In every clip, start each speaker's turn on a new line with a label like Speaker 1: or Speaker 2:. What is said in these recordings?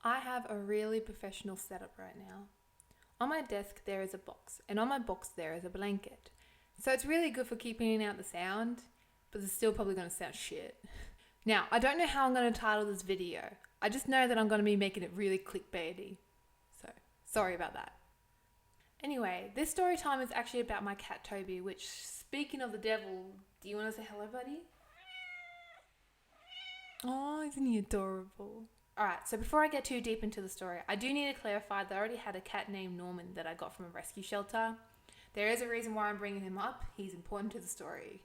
Speaker 1: I have a really professional setup right now. On my desk there is a box, and on my box there is a blanket. So it's really good for keeping out the sound, but it's still probably going to sound shit. Now, I don't know how I'm going to title this video. I just know that I'm going to be making it really clickbaity. So, sorry about that. Anyway, this story time is actually about my cat Toby, which, speaking of the devil, do you want to say hello, buddy? Oh, isn't he adorable? Alright, so before I get too deep into the story, I do need to clarify that I already had a cat named Norman that I got from a rescue shelter. There is a reason why I'm bringing him up. He's important to the story.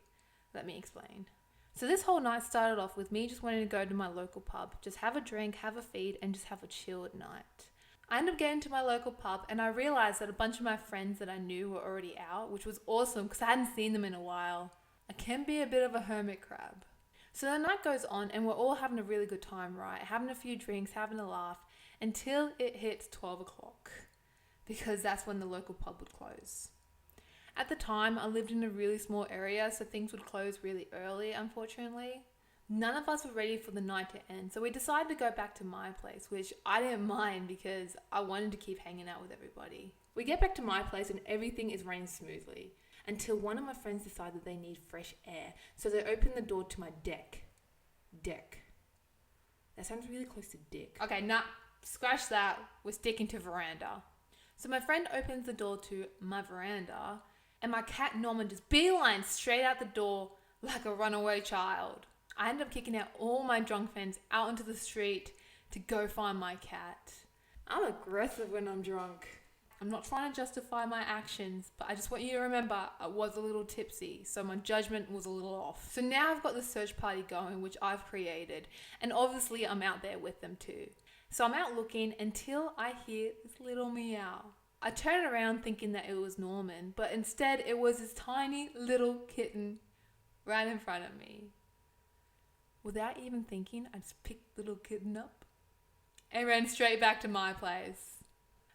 Speaker 1: Let me explain. So this whole night started off with me just wanting to go to my local pub, just have a drink, have a feed, and just have a chill at night. I ended up getting to my local pub and I realised that a bunch of my friends that I knew were already out, which was awesome because I hadn't seen them in a while. I can be a bit of a hermit crab. So the night goes on and we're all having a really good time, right? Having a few drinks, having a laugh, until it hits 12 o'clock. Because that's when the local pub would close. At the time, I lived in a really small area, so things would close really early, unfortunately. None of us were ready for the night to end, so we decided to go back to my place, which I didn't mind because I wanted to keep hanging out with everybody. We get back to my place and everything is running smoothly. Until one of my friends decided they need fresh air. So they opened the door to my deck. Deck. That sounds really close to dick. Okay, nah, scratch that. We're sticking to veranda. So my friend opens the door to my veranda and my cat Norman just beelines straight out the door like a runaway child. I ended up kicking out all my drunk friends out into the street to go find my cat. I'm aggressive when I'm drunk. I'm not trying to justify my actions, but I just want you to remember I was a little tipsy, so my judgment was a little off. So now I've got the search party going, which I've created, and obviously I'm out there with them too. So I'm out looking until I hear this little meow. I turn around thinking that it was Norman, but instead it was this tiny little kitten right in front of me. Without even thinking, I just picked the little kitten up and ran straight back to my place.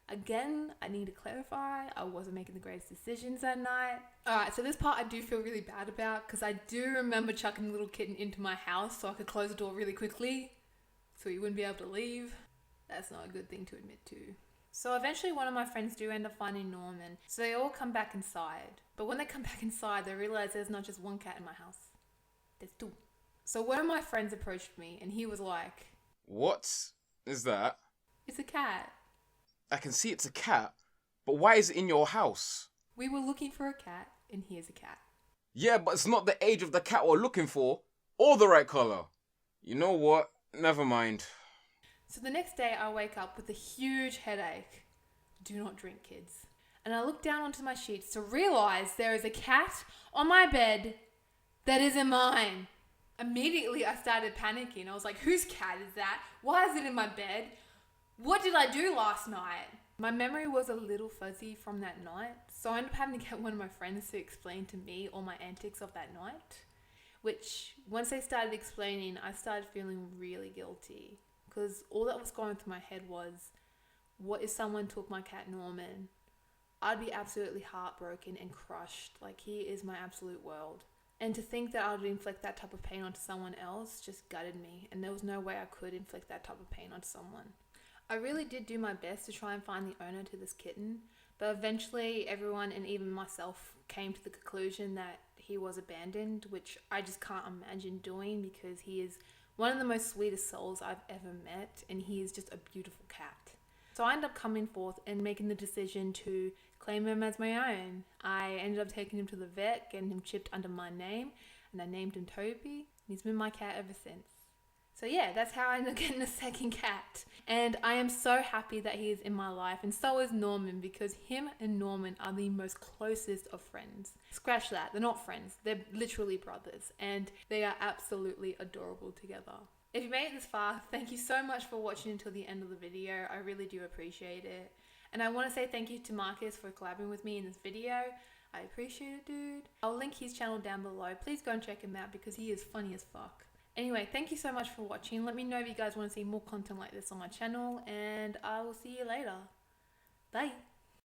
Speaker 1: Again, I need to clarify, I wasn't making the greatest decisions that night. Alright, so this part I do feel really bad about because I do remember chucking the little kitten into my house so I could close the door really quickly so he wouldn't be able to leave. That's not a good thing to admit to. So eventually one of my friends do end up finding Norman, so they all come back inside. But when they come back inside, they realize there's not just one cat in my house. There's two. So one of my friends approached me and he was like,
Speaker 2: "What is that?"
Speaker 1: "It's a cat."
Speaker 2: I can see it's a cat, but why is it in your house?
Speaker 1: "We were looking for a cat, and here's a cat."
Speaker 2: Yeah, but it's not the age of the cat we're looking for, or the right colour. You know what? Never mind.
Speaker 1: So the next day I wake up with a huge headache. Do not drink, kids. And I look down onto my sheets to realise there is a cat on my bed that isn't mine. Immediately I started panicking. I was like, whose cat is that? Why is it in my bed? What did I do last night? My memory was a little fuzzy from that night, so I ended up having to get one of my friends to explain to me all my antics of that night, which once they started explaining, I started feeling really guilty because all that was going through my head was, what if someone took my cat Norman? I'd be absolutely heartbroken and crushed, like he is my absolute world. And to think that I would inflict that type of pain onto someone else just gutted me, and there was no way I could inflict that type of pain onto someone. I really did do my best to try and find the owner to this kitten, but eventually everyone and even myself came to the conclusion that he was abandoned, which I just can't imagine doing because he is one of the most sweetest souls I've ever met and he is just a beautiful cat. So I ended up coming forth and making the decision to claim him as my own. I ended up taking him to the vet, getting him chipped under my name, and I named him Toby. He's been my cat ever since. So yeah, that's how I ended up getting a second cat. And I am so happy that he is in my life, and so is Norman, because him and Norman are the most closest of friends. Scratch that, they're not friends, they're literally brothers, and they are absolutely adorable together. If you made it this far, thank you so much for watching until the end of the video. I really do appreciate it. And I want to say thank you to Marcus for collabing with me in this video. I appreciate it, dude. I'll link his channel down below. Please go and check him out because he is funny as fuck. Anyway, thank you so much for watching. Let me know if you guys want to see more content like this on my channel, and I will see you later. Bye.